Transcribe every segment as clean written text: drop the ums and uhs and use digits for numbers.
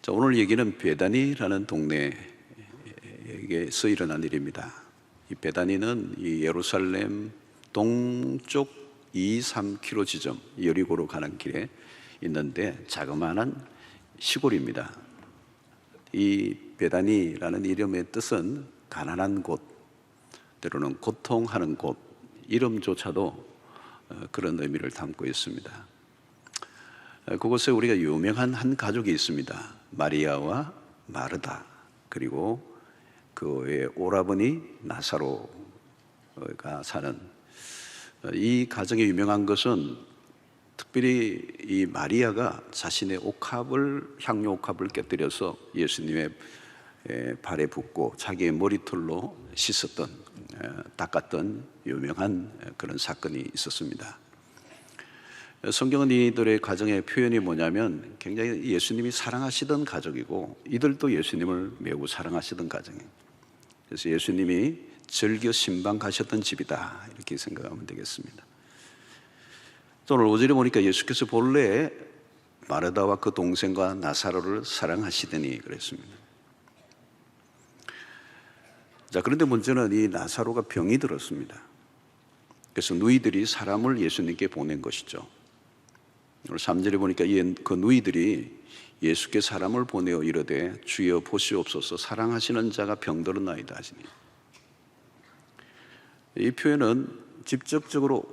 자, 오늘 얘기는 베다니라는 동네에서 일어난 일입니다. 이 베다니는 이 예루살렘 동쪽 2-3km 지점 여리고로 가는 길에 있는데 자그마한 시골입니다. 이 베다니라는 이름의 뜻은 가난한 곳, 때로는 고통하는 곳, 이름조차도 그런 의미를 담고 있습니다. 그곳에 우리가 유명한 한 가족이 있습니다. 마리아와 마르다, 그리고 그의 오라버니 나사로가 사는 이 가정이 유명한 것은 특별히 이 마리아가 자신의 향유 옥합을 깨뜨려서 예수님의 발에 붓고 자기의 머리털로 씻었던, 닦았던 유명한 그런 사건이 있었습니다. 성경은 이들의 가정의 표현이 뭐냐면 굉장히 예수님이 사랑하시던 가족이고 이들도 예수님을 매우 사랑하시던 가정이에요. 그래서 예수님이 즐겨 신방 가셨던 집이다, 이렇게 생각하면 되겠습니다. 오늘 5절에 보니까 예수께서 본래 마르다와 그 동생과 나사로를 사랑하시더니 그랬습니다. 자, 그런데 문제는 이 나사로가 병이 들었습니다. 그래서 누이들이 사람을 예수님께 보낸 것이죠. 오늘 3절에 보니까 그 누이들이 예수께 사람을 보내어 이르되 주여 보시옵소서, 사랑하시는 자가 병들었나이다 하시니, 이 표현은 직접적으로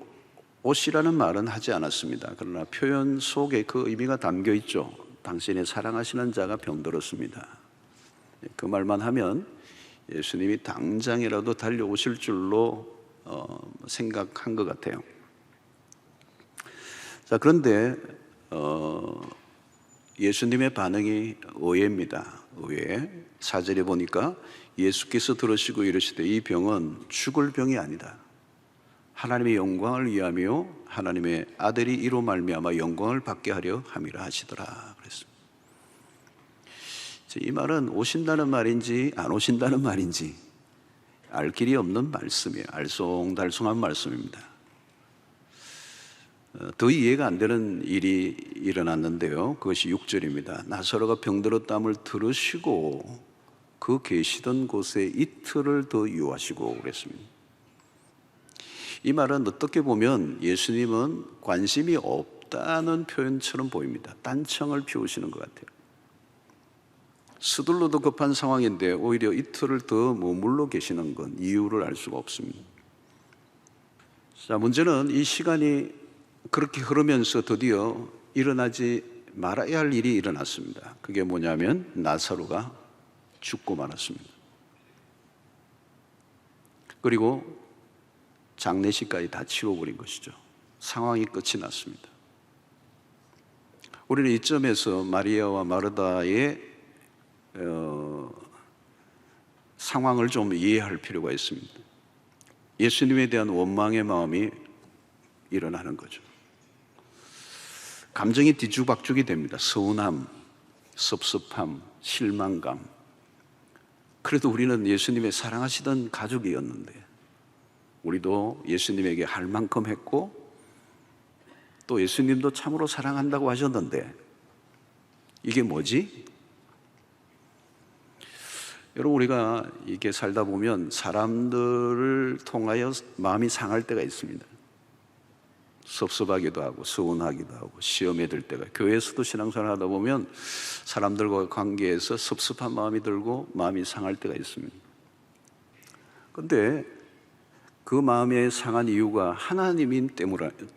오시라는 말은 하지 않았습니다. 그러나 표현 속에 그 의미가 담겨 있죠. 당신의 사랑하시는 자가 병들었습니다. 그 말만 하면 예수님이 당장이라도 달려오실 줄로 생각한 것 같아요. 자, 그런데 예수님의 반응이 의외입니다. 의외. 4절에 보니까 예수께서 들으시고 이르시되 이 병은 죽을 병이 아니다. 하나님의 영광을 위하며 하나님의 아들이 이로 말미암아 영광을 받게 하려 함이라 하시더라 그랬습니다. 이 말은 오신다는 말인지 안 오신다는 말인지 알 길이 없는 말씀이에요. 알쏭달쏭한 말씀입니다. 더 이해가 안 되는 일이 일어났는데요, 그것이 6절입니다. 나사로가 병들었담을 들으시고 그 계시던 곳에 이틀을 더 유하시고 그랬습니다. 이 말은 어떻게 보면 예수님은 관심이 없다는 표현처럼 보입니다. 딴청을 피우시는 것 같아요. 서둘러도 급한 상황인데 오히려 이틀을 더 머물러 계시는 건 이유를 알 수가 없습니다. 자, 문제는 이 시간이 그렇게 흐르면서 드디어 일어나지 말아야 할 일이 일어났습니다. 그게 뭐냐면 나사로가 죽고 말았습니다. 그리고 장례식까지 다 치워버린 것이죠. 상황이 끝이 났습니다. 우리는 이점에서 마리아와 마르다의 상황을 좀 이해할 필요가 있습니다. 예수님에 대한 원망의 마음이 일어나는 거죠. 감정이 뒤죽박죽이 됩니다. 서운함, 섭섭함, 실망감. 그래도 우리는 예수님의 사랑하시던 가족이었는데, 우리도 예수님에게 할 만큼 했고 또 예수님도 참으로 사랑한다고 하셨는데 이게 뭐지? 여러분, 우리가 이렇게 살다 보면 사람들을 통하여 마음이 상할 때가 있습니다. 섭섭하기도 하고 서운하기도 하고 시험에 들 때가, 교회에서도 신앙생활 하다 보면 사람들과 관계에서 섭섭한 마음이 들고 마음이 상할 때가 있습니다. 그런데 그 마음에 상한 이유가 하나님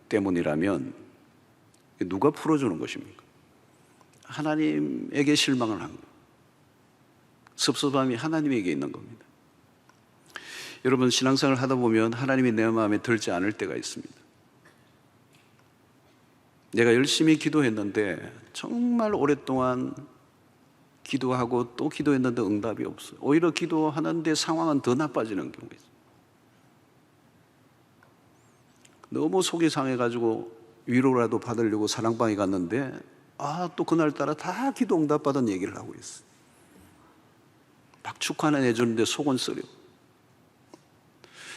때문이라면 누가 풀어주는 것입니까? 하나님에게 실망을 한 거예요. 섭섭함이 하나님에게 있는 겁니다. 여러분, 신앙생활을 하다 보면 하나님이 내 마음에 들지 않을 때가 있습니다. 내가 열심히 기도했는데 정말 오랫동안 기도하고 또 기도했는데 응답이 없어요. 오히려 기도하는데 상황은 더 나빠지는 경우가 있어요. 너무 속이 상해가지고 위로라도 받으려고 사랑방에 갔는데 또 그날따라 다 기도 응답받은 얘기를 하고 있어요. 막 축하는 해주는데 속은 쓰려.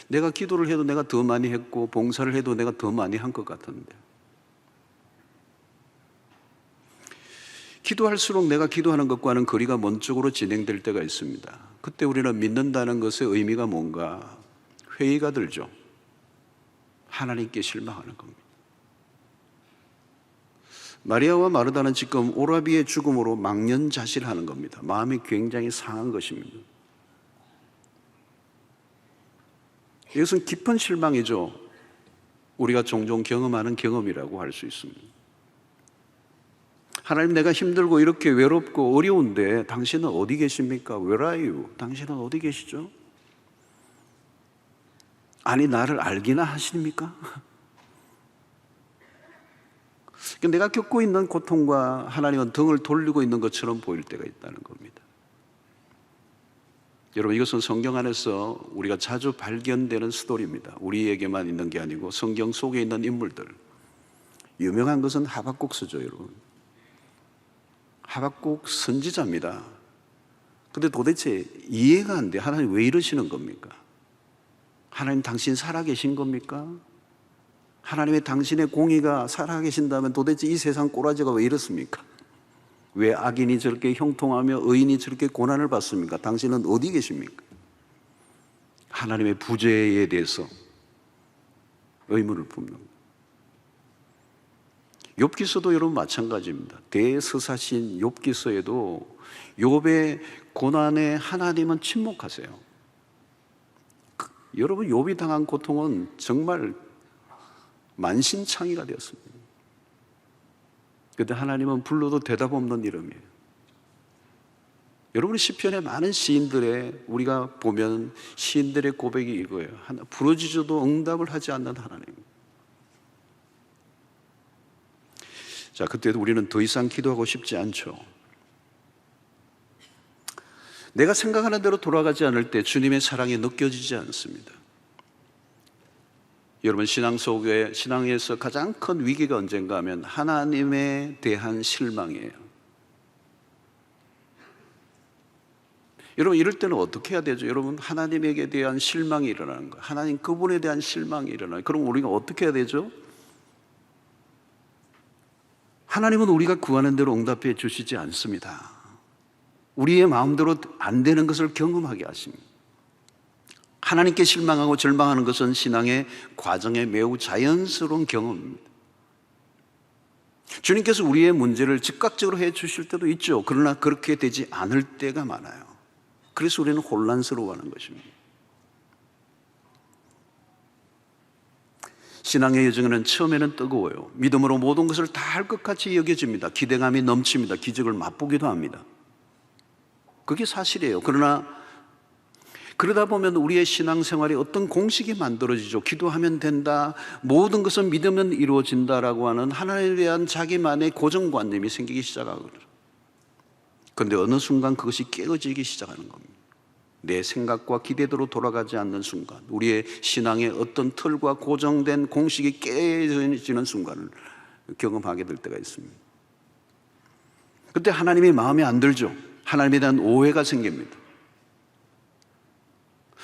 내가 기도를 해도 내가 더 많이 했고 봉사를 해도 내가 더 많이 한 것 같은데 기도할수록 내가 기도하는 것과는 거리가 먼 쪽으로 진행될 때가 있습니다. 그때 우리는 믿는다는 것의 의미가 뭔가 회의가 들죠. 하나님께 실망하는 겁니다. 마리아와 마르다는 지금 오라비의 죽음으로 망연자실하는 겁니다. 마음이 굉장히 상한 것입니다. 이것은 깊은 실망이죠. 우리가 종종 경험하는 경험이라고 할 수 있습니다. 하나님, 내가 힘들고 이렇게 외롭고 어려운데 당신은 어디 계십니까? Where are you? 당신은 어디 계시죠? 아니, 나를 알기나 하십니까? 내가 겪고 있는 고통과 하나님은 등을 돌리고 있는 것처럼 보일 때가 있다는 겁니다. 여러분, 이것은 성경 안에서 우리가 자주 발견되는 스토리입니다. 우리에게만 있는 게 아니고 성경 속에 있는 인물들. 유명한 것은 하박국서죠, 여러분. 하박국 선지자입니다. 근데 도대체 이해가 안 돼. 하나님 왜 이러시는 겁니까? 하나님, 당신 살아계신 겁니까? 하나님의 당신의 공의가 살아계신다면 도대체 이 세상 꼬라지가 왜 이렇습니까? 왜 악인이 저렇게 형통하며 의인이 저렇게 고난을 받습니까? 당신은 어디 계십니까? 하나님의 부재에 대해서 의문을 품는 겁니다. 욥기서도 여러분 마찬가지입니다. 대서사신 욥기서에도 욥의 고난에 하나님은 침묵하세요. 여러분, 욥이 당한 고통은 정말 만신창이가 되었습니다. 그런데 하나님은 불러도 대답 없는 이름이에요. 여러분, 시편의 많은 시인들의 우리가 보면 시인들의 고백이 이거예요. 부르짖어도 응답을 하지 않는 하나님. 자, 그때도 우리는 더 이상 기도하고 싶지 않죠. 내가 생각하는 대로 돌아가지 않을 때 주님의 사랑이 느껴지지 않습니다. 여러분, 신앙에서 가장 큰 위기가 언젠가 하면 하나님에 대한 실망이에요. 여러분, 이럴 때는 어떻게 해야 되죠? 여러분, 하나님에게 대한 실망이 일어나는 거예요. 하나님 그분에 대한 실망이 일어나요. 그럼 우리가 어떻게 해야 되죠? 하나님은 우리가 구하는 대로 응답해 주시지 않습니다. 우리의 마음대로 안 되는 것을 경험하게 하십니다. 하나님께 실망하고 절망하는 것은 신앙의 과정에 매우 자연스러운 경험입니다. 주님께서 우리의 문제를 즉각적으로 해 주실 때도 있죠. 그러나 그렇게 되지 않을 때가 많아요. 그래서 우리는 혼란스러워하는 것입니다. 신앙의 여정에는 처음에는 뜨거워요. 믿음으로 모든 것을 다 할 것 같이 여겨집니다. 기대감이 넘칩니다. 기적을 맛보기도 합니다. 그게 사실이에요. 그러다 보면 우리의 신앙생활에 어떤 공식이 만들어지죠. 기도하면 된다, 모든 것은 믿으면 이루어진다라고 하는 하나님에 대한 자기만의 고정관념이 생기기 시작하거든요. 그런데 어느 순간 그것이 깨어지기 시작하는 겁니다. 내 생각과 기대대로 돌아가지 않는 순간, 우리의 신앙의 어떤 틀과 고정된 공식이 깨어지는 순간을 경험하게 될 때가 있습니다. 그때 하나님의 마음에 안 들죠. 하나님에 대한 오해가 생깁니다.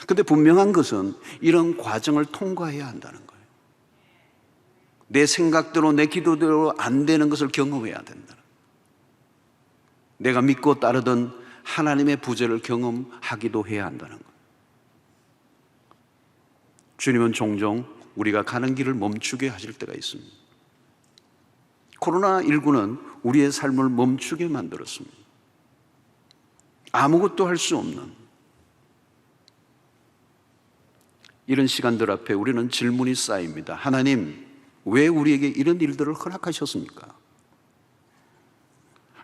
그런데 분명한 것은 이런 과정을 통과해야 한다는 거예요. 내 생각대로 내 기도대로 안 되는 것을 경험해야 된다. 내가 믿고 따르던 하나님의 부재를 경험하기도 해야 한다는 거예요. 주님은 종종 우리가 가는 길을 멈추게 하실 때가 있습니다. 코로나19는 우리의 삶을 멈추게 만들었습니다. 아무것도 할 수 없는 이런 시간들 앞에 우리는 질문이 쌓입니다. 하나님, 왜 우리에게 이런 일들을 허락하셨습니까?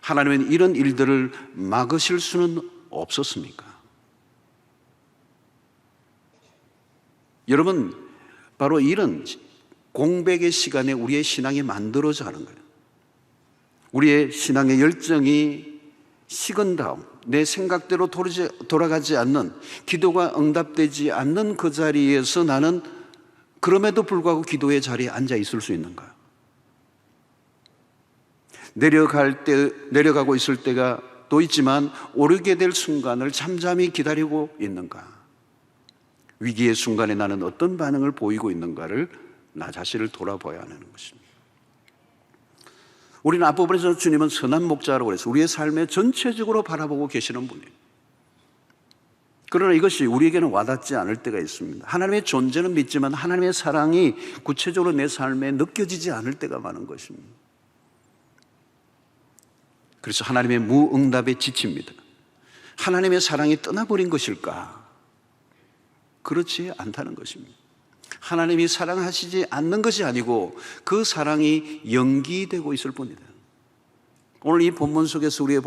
하나님은 이런 일들을 막으실 수는 없었습니까? 여러분, 바로 이런 공백의 시간에 우리의 신앙이 만들어져 가는 거예요. 우리의 신앙의 열정이 식은 다음 내 생각대로 돌아가지 않는, 기도가 응답되지 않는 그 자리에서 나는 그럼에도 불구하고 기도의 자리에 앉아 있을 수 있는가? 내려가고 있을 때가 또 있지만 오르게 될 순간을 잠잠히 기다리고 있는가? 위기의 순간에 나는 어떤 반응을 보이고 있는가를 나 자신을 돌아봐야 하는 것입니다. 우리는 앞부분에서 주님은 선한 목자라고 해서 우리의 삶에 전체적으로 바라보고 계시는 분이에요. 그러나 이것이 우리에게는 와닿지 않을 때가 있습니다. 하나님의 존재는 믿지만 하나님의 사랑이 구체적으로 내 삶에 느껴지지 않을 때가 많은 것입니다. 그래서 하나님의 무응답에 지칩니다. 하나님의 사랑이 떠나버린 것일까? 그렇지 않다는 것입니다. 하나님이 사랑하시지 않는 것이 아니고 그 사랑이 연기되고 있을 뿐이다. 오늘 이 본문 속에서 우리에게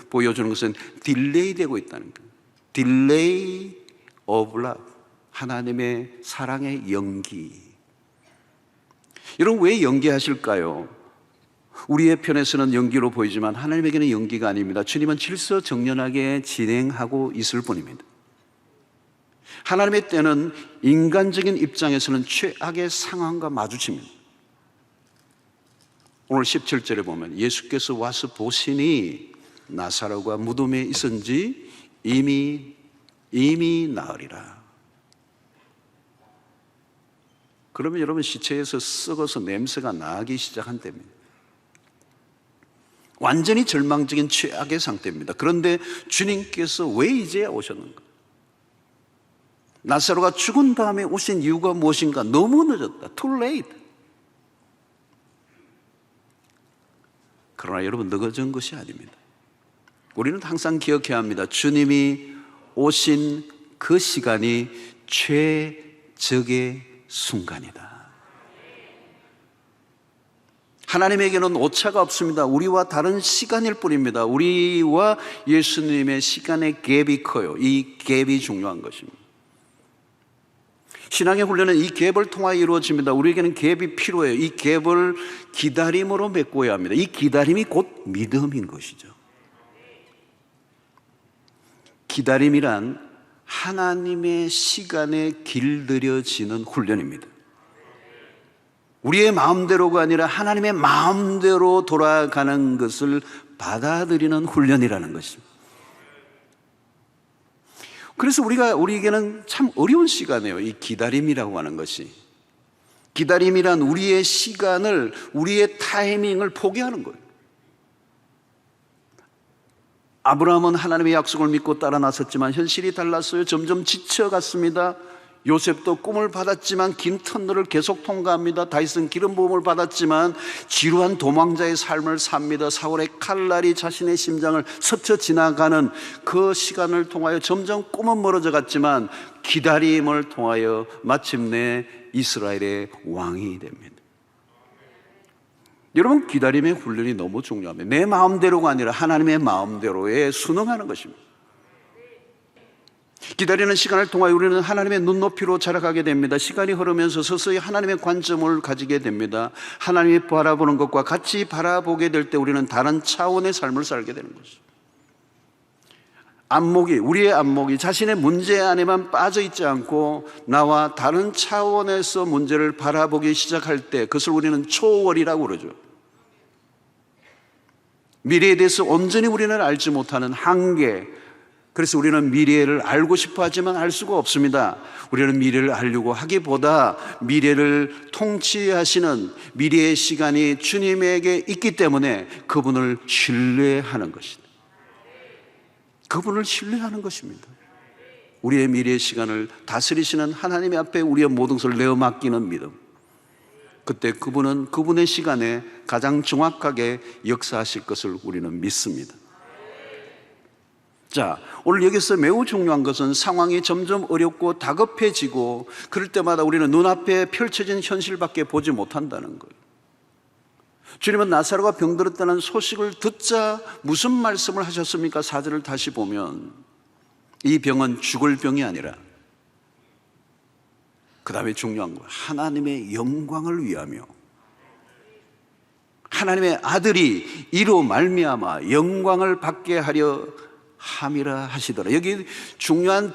보여주는 것은 딜레이되고 있다는 거예요. Delay of love. 하나님의 사랑의 연기. 여러분, 왜 연기하실까요? 우리의 편에서는 연기로 보이지만 하나님에게는 연기가 아닙니다. 주님은 질서정연하게 진행하고 있을 뿐입니다. 하나님의 때는 인간적인 입장에서는 최악의 상황과 마주칩니다. 오늘 17절에 보면 예수께서 와서 보시니 나사로가 무덤에 있은지 이미 나으리라. 그러면 여러분, 시체에서 썩어서 냄새가 나기 시작한 때입니다. 완전히 절망적인 최악의 상태입니다. 그런데 주님께서 왜 이제야 오셨는가? 나사로가 죽은 다음에 오신 이유가 무엇인가? 너무 늦었다. Too late. 그러나 여러분, 늦어진 것이 아닙니다. 우리는 항상 기억해야 합니다. 주님이 오신 그 시간이 최적의 순간이다. 하나님에게는 오차가 없습니다. 우리와 다른 시간일 뿐입니다. 우리와 예수님의 시간의 갭이 커요. 이 갭이 중요한 것입니다. 신앙의 훈련은 이 갭을 통하여 이루어집니다. 우리에게는 갭이 필요해요. 이 갭을 기다림으로 메꿔야 합니다. 이 기다림이 곧 믿음인 것이죠. 기다림이란 하나님의 시간에 길들여지는 훈련입니다. 우리의 마음대로가 아니라 하나님의 마음대로 돌아가는 것을 받아들이는 훈련이라는 것입니다. 그래서 우리에게는 참 어려운 시간이에요. 이 기다림이라고 하는 것이. 기다림이란 우리의 시간을, 우리의 타이밍을 포기하는 거예요. 아브라함은 하나님의 약속을 믿고 따라 나섰지만 현실이 달랐어요. 점점 지쳐갔습니다. 요셉도 꿈을 받았지만 긴 터널을 계속 통과합니다. 다윗은 기름 부음을 받았지만 지루한 도망자의 삶을 삽니다. 사울의 칼날이 자신의 심장을 스쳐 지나가는 그 시간을 통하여 점점 꿈은 멀어져 갔지만 기다림을 통하여 마침내 이스라엘의 왕이 됩니다. 여러분, 기다림의 훈련이 너무 중요합니다. 내 마음대로가 아니라 하나님의 마음대로에 순응하는 것입니다. 기다리는 시간을 통하여 우리는 하나님의 눈높이로 자라가게 됩니다. 시간이 흐르면서 서서히 하나님의 관점을 가지게 됩니다. 하나님이 바라보는 것과 같이 바라보게 될 때 우리는 다른 차원의 삶을 살게 되는 것이죠. 우리의 안목이 자신의 문제 안에만 빠져 있지 않고 나와 다른 차원에서 문제를 바라보기 시작할 때 그것을 우리는 초월이라고 그러죠. 미래에 대해서 온전히 우리는 알지 못하는 한계, 그래서 우리는 미래를 알고 싶어 하지만 알 수가 없습니다. 우리는 미래를 알려고 하기보다 미래를 통치하시는 미래의 시간이 주님에게 있기 때문에 그분을 신뢰하는 것입니다. 그분을 신뢰하는 것입니다. 우리의 미래의 시간을 다스리시는 하나님 앞에 우리의 모든 것을 내어 맡기는 믿음. 그때 그분은 그분의 시간에 가장 정확하게 역사하실 것을 우리는 믿습니다. 자, 오늘 여기서 매우 중요한 것은 상황이 점점 어렵고 다급해지고 그럴 때마다 우리는 눈앞에 펼쳐진 현실밖에 보지 못한다는 거예요. 주님은 나사로가 병들었다는 소식을 듣자 무슨 말씀을 하셨습니까? 4절을 다시 보면 이 병은 죽을 병이 아니라, 그 다음에 중요한 거, 하나님의 영광을 위하며 하나님의 아들이 이로 말미암아 영광을 받게 하려 함이라 하시더라. 여기 중요한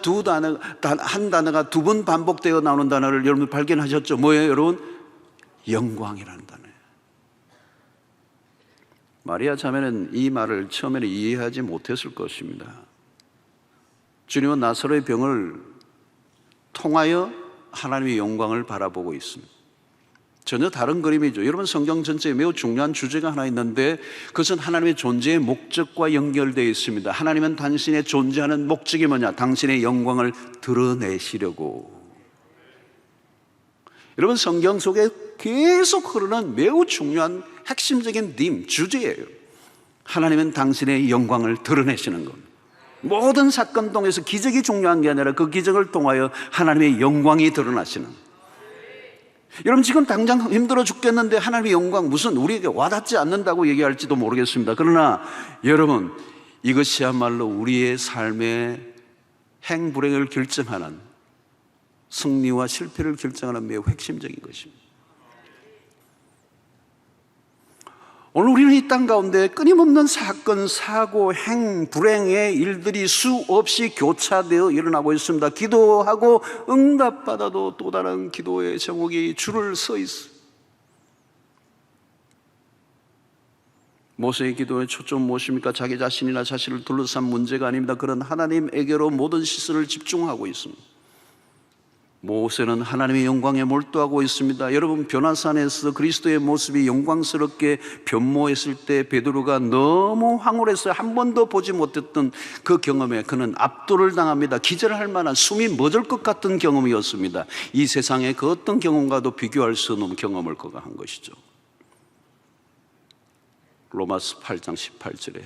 한 단어가 두 번 반복되어 나오는 단어를 여러분 발견하셨죠? 뭐예요, 여러분? 영광이라는 단어예요. 마리아 자매는 이 말을 처음에는 이해하지 못했을 것입니다. 주님은 나사로의 병을 통하여 하나님의 영광을 바라보고 있습니다. 전혀 다른 그림이죠. 여러분, 성경 전체에 매우 중요한 주제가 하나 있는데 그것은 하나님의 존재의 목적과 연결되어 있습니다. 하나님은 당신의 존재하는 목적이 뭐냐? 당신의 영광을 드러내시려고. 여러분, 성경 속에 계속 흐르는 매우 중요한 핵심적인 주제예요. 하나님은 당신의 영광을 드러내시는 것. 모든 사건 통해서 기적이 중요한 게 아니라 그 기적을 통하여 하나님의 영광이 드러나시는. 여러분, 지금 당장 힘들어 죽겠는데 하나님의 영광 무슨 우리에게 와닿지 않는다고 얘기할지도 모르겠습니다. 그러나 여러분, 이것이야말로 우리의 삶의 행불행을 결정하는, 승리와 실패를 결정하는 매우 핵심적인 것입니다. 오늘 우리는 이 땅 가운데 끊임없는 사건, 사고, 불행의 일들이 수없이 교차되어 일어나고 있습니다. 기도하고 응답받아도 또 다른 기도의 제목이 줄을 서 있어요. 모세의 기도의 초점 무엇입니까? 자기 자신이나 자신을 둘러싼 문제가 아닙니다. 그런 하나님에게로 모든 시선을 집중하고 있습니다. 모세는 하나님의 영광에 몰두하고 있습니다. 여러분, 변화산에서 그리스도의 모습이 영광스럽게 변모했을 때 베드로가 너무 황홀해서 한 번도 보지 못했던 그 경험에 그는 압도를 당합니다. 기절할 만한, 숨이 멎을 것 같은 경험이었습니다. 이 세상의 그 어떤 경험과도 비교할 수 없는 경험을 그가 한 것이죠. 로마서 8장 18절에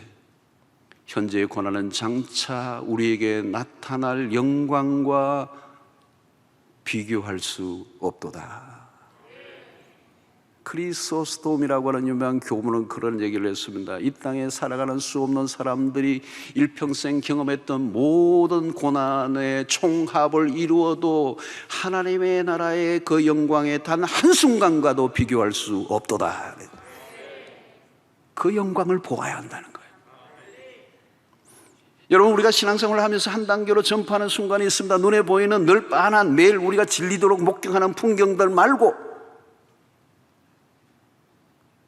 현재의 고난은 장차 우리에게 나타날 영광과 비교할 수 없도다. 크리소스톰이라고 하는 유명한 교문은 그런 얘기를 했습니다. 이 땅에 살아가는 수 없는 사람들이 일평생 경험했던 모든 고난의 총합을 이루어도 하나님의 나라의 그 영광에 단 한순간과도 비교할 수 없도다. 그 영광을 보아야 한다는 거예요. 여러분, 우리가 신앙생활을 하면서 한 단계로 전파하는 순간이 있습니다. 눈에 보이는 늘 빤한, 매일 우리가 질리도록 목격하는 풍경들 말고,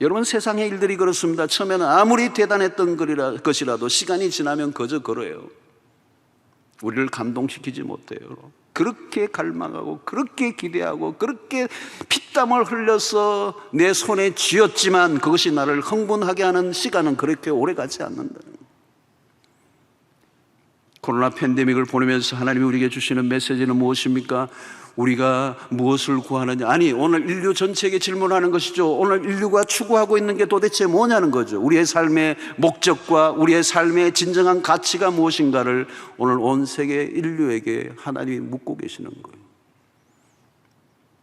여러분, 세상의 일들이 그렇습니다. 처음에는 아무리 대단했던 것이라도 시간이 지나면 그저 그래요. 우리를 감동시키지 못해요. 그렇게 갈망하고 그렇게 기대하고 그렇게 피땀을 흘려서 내 손에 쥐었지만 그것이 나를 흥분하게 하는 시간은 그렇게 오래 가지 않는다는 거예요. 코로나 팬데믹을 보내면서 하나님이 우리에게 주시는 메시지는 무엇입니까? 우리가 무엇을 구하느냐? 아니, 오늘 인류 전체에게 질문하는 것이죠. 오늘 인류가 추구하고 있는 게 도대체 뭐냐는 거죠. 우리의 삶의 목적과 우리의 삶의 진정한 가치가 무엇인가를 오늘 온 세계 인류에게 하나님이 묻고 계시는 거예요.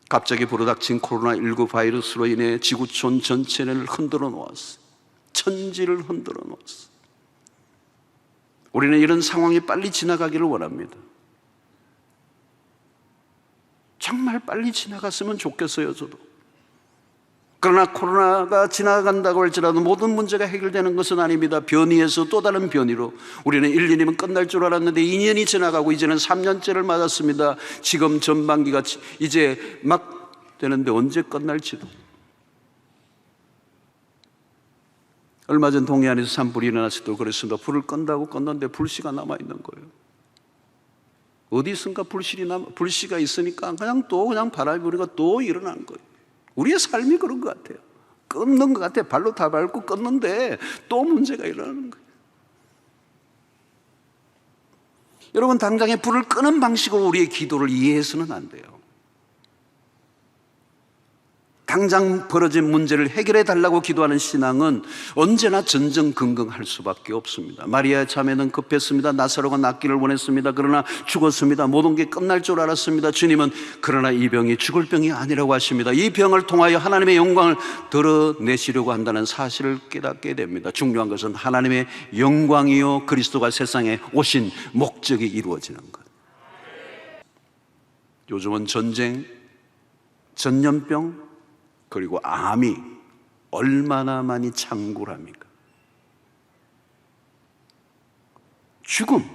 갑자기 불어닥친 코로나19 바이러스로 인해 지구촌 전체를 흔들어 놓았어요. 천지를 흔들어 놓았어요. 우리는 이런 상황이 빨리 지나가기를 원합니다. 정말 빨리 지나갔으면 좋겠어요, 저도. 그러나 코로나가 지나간다고 할지라도 모든 문제가 해결되는 것은 아닙니다. 변이에서 또 다른 변이로 우리는 1, 2년이면 끝날 줄 알았는데 2년이 지나가고 이제는 3년째를 맞았습니다. 지금 전반기가 이제 막 되는데 언제 끝날지도. 얼마 전 동해안에서 산불이 일어났을 때 그랬습니다. 불을 끈다고 껐는데 불씨가 남아있는 거예요. 어디 있습니까? 불씨가 있으니까 그냥 바람이 불니까 또 일어나는 거예요. 우리의 삶이 그런 것 같아요. 끊는 것 같아요. 발로 다 밟고 끊는데 또 문제가 일어나는 거예요. 여러분, 당장에 불을 끄는 방식으로 우리의 기도를 이해해서는 안 돼요. 당장 벌어진 문제를 해결해 달라고 기도하는 신앙은 언제나 전전긍긍할 수밖에 없습니다. 마리아 자매는 급했습니다. 나사로가 낫기를 원했습니다. 그러나 죽었습니다. 모든 게 끝날 줄 알았습니다. 주님은 그러나 이 병이 죽을 병이 아니라고 하십니다. 이 병을 통하여 하나님의 영광을 드러내시려고 한다는 사실을 깨닫게 됩니다. 중요한 것은 하나님의 영광이요 그리스도가 세상에 오신 목적이 이루어지는 것. 요즘은 전쟁, 전염병, 그리고 암이 얼마나 많이 창궐합니까? 죽음,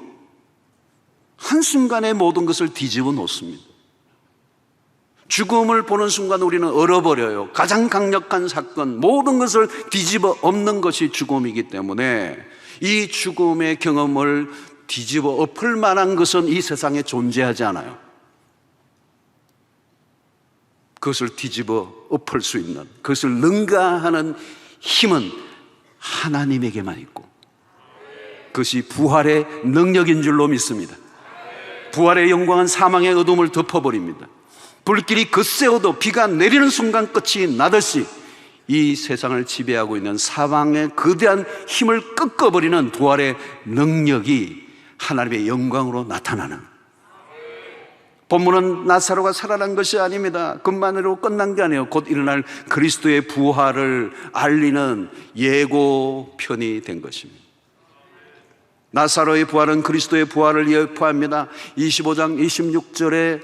한순간에 모든 것을 뒤집어 놓습니다. 죽음을 보는 순간 우리는 얼어버려요. 가장 강력한 사건, 모든 것을 뒤집어 엎는 것이 죽음이기 때문에 이 죽음의 경험을 뒤집어 엎을 만한 것은 이 세상에 존재하지 않아요. 그것을 뒤집어 엎을 수 있는, 그것을 능가하는 힘은 하나님에게만 있고, 그것이 부활의 능력인 줄로 믿습니다. 부활의 영광은 사망의 어둠을 덮어버립니다. 불길이 거세어도 비가 내리는 순간 끝이 나듯이 이 세상을 지배하고 있는 사망의 거대한 힘을 꺾어버리는 부활의 능력이 하나님의 영광으로 나타나는, 본문은 나사로가 살아난 것이 아닙니다. 그것만으로 끝난 게 아니에요. 곧 일어날 그리스도의 부활을 알리는 예고편이 된 것입니다. 나사로의 부활은 그리스도의 부활을 예표합니다. 25장 25절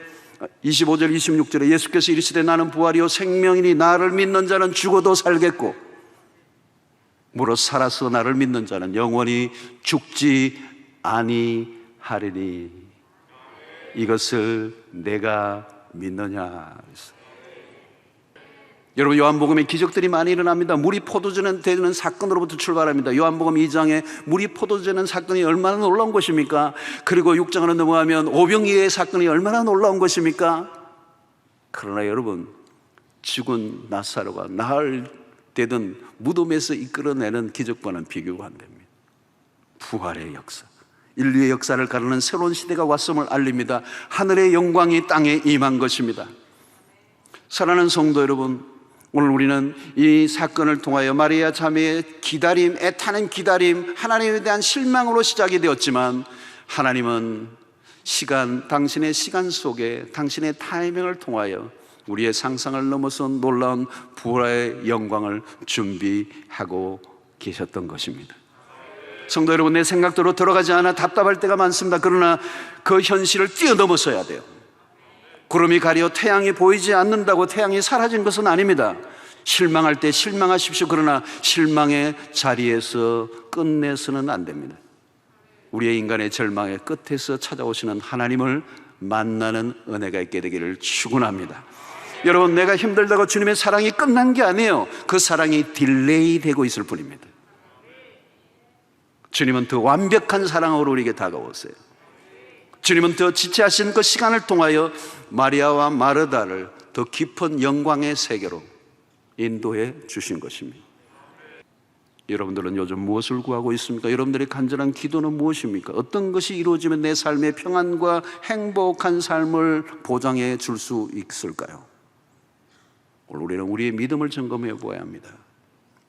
26절에 예수께서 이르시되 나는 부활이요 생명이니 나를 믿는 자는 죽어도 살겠고 무릇 살아서 나를 믿는 자는 영원히 죽지 아니하리니 이것을 내가 믿느냐. 여러분, 요한복음에 기적들이 많이 일어납니다. 물이 포도주는 되는 사건으로부터 출발합니다. 요한복음 2장에 물이 포도주는 사건이 얼마나 놀라운 것입니까? 그리고 6장으로 넘어가면 오병이어의 사건이 얼마나 놀라운 것입니까? 그러나 여러분, 죽은 나사로가 나흘 되던 무덤에서 이끌어내는 기적과는 비교가 안 됩니다. 부활의 역사, 인류의 역사를 가르는 새로운 시대가 왔음을 알립니다. 하늘의 영광이 땅에 임한 것입니다. 사랑하는 성도 여러분, 오늘 우리는 이 사건을 통하여 마리아 자매의 기다림, 애타는 기다림, 하나님에 대한 실망으로 시작이 되었지만 하나님은 당신의 시간 속에 당신의 타이밍을 통하여 우리의 상상을 넘어선 놀라운 부활의 영광을 준비하고 계셨던 것입니다. 성도 여러분, 내 생각대로 들어가지 않아 답답할 때가 많습니다. 그러나 그 현실을 뛰어넘어서야 돼요. 구름이 가려 태양이 보이지 않는다고 태양이 사라진 것은 아닙니다. 실망할 때 실망하십시오. 그러나 실망의 자리에서 끝내서는 안 됩니다. 우리의 인간의 절망의 끝에서 찾아오시는 하나님을 만나는 은혜가 있게 되기를 축원합니다. 여러분, 내가 힘들다고 주님의 사랑이 끝난 게 아니에요. 그 사랑이 딜레이 되고 있을 뿐입니다. 주님은 더 완벽한 사랑으로 우리에게 다가오세요. 주님은 더 지체하신 그 시간을 통하여 마리아와 마르다를 더 깊은 영광의 세계로 인도해 주신 것입니다. 여러분들은 요즘 무엇을 구하고 있습니까? 여러분들의 간절한 기도는 무엇입니까? 어떤 것이 이루어지면 내 삶의 평안과 행복한 삶을 보장해 줄 수 있을까요? 오늘 우리는 우리의 믿음을 점검해 보아야 합니다.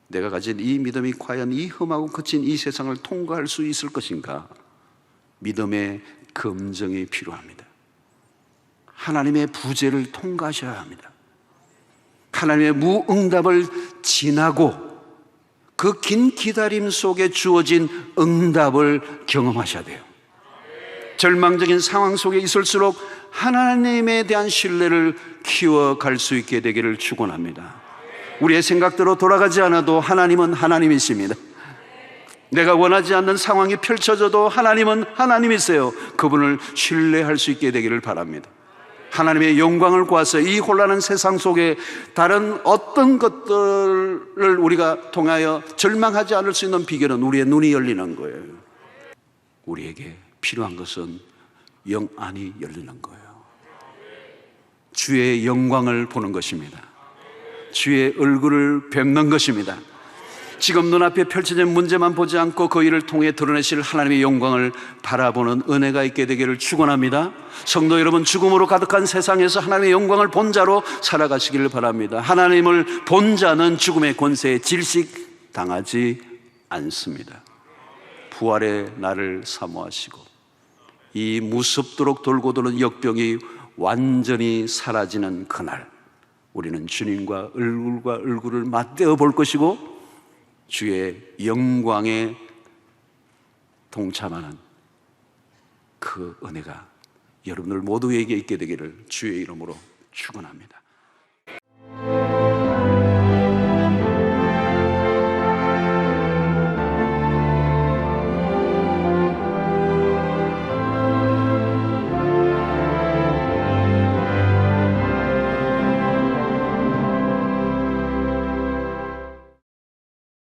내가 가진 이 믿음이 과연 이 험하고 거친 이 세상을 통과할 수 있을 것인가? 믿음의 검증이 필요합니다. 하나님의 부재를 통과하셔야 합니다. 하나님의 무응답을 지나고 그 긴 기다림 속에 주어진 응답을 경험하셔야 돼요. 절망적인 상황 속에 있을수록 하나님에 대한 신뢰를 키워갈 수 있게 되기를 축원합니다. 우리의 생각대로 돌아가지 않아도 하나님은 하나님이십니다. 내가 원하지 않는 상황이 펼쳐져도 하나님은 하나님이세요. 그분을 신뢰할 수 있게 되기를 바랍니다. 하나님의 영광을 구하서 이 혼란한 세상 속에 다른 어떤 것들을 우리가 통하여 절망하지 않을 수 있는 비결은 우리의 눈이 열리는 거예요. 우리에게 필요한 것은 영안이 열리는 거예요. 주의 영광을 보는 것입니다. 주의 얼굴을 뵙는 것입니다. 지금 눈앞에 펼쳐진 문제만 보지 않고 그 일을 통해 드러내실 하나님의 영광을 바라보는 은혜가 있게 되기를 축원합니다. 성도 여러분, 죽음으로 가득한 세상에서 하나님의 영광을 본 자로 살아가시기를 바랍니다. 하나님을 본 자는 죽음의 권세에 질식당하지 않습니다. 부활의 날을 사모하시고 이 무섭도록 돌고 도는 역병이 완전히 사라지는 그날, 우리는 주님과 얼굴과 얼굴을 맞대어 볼 것이고 주의 영광에 동참하는 그 은혜가 여러분들 모두에게 있게 되기를 주의 이름으로 축원합니다.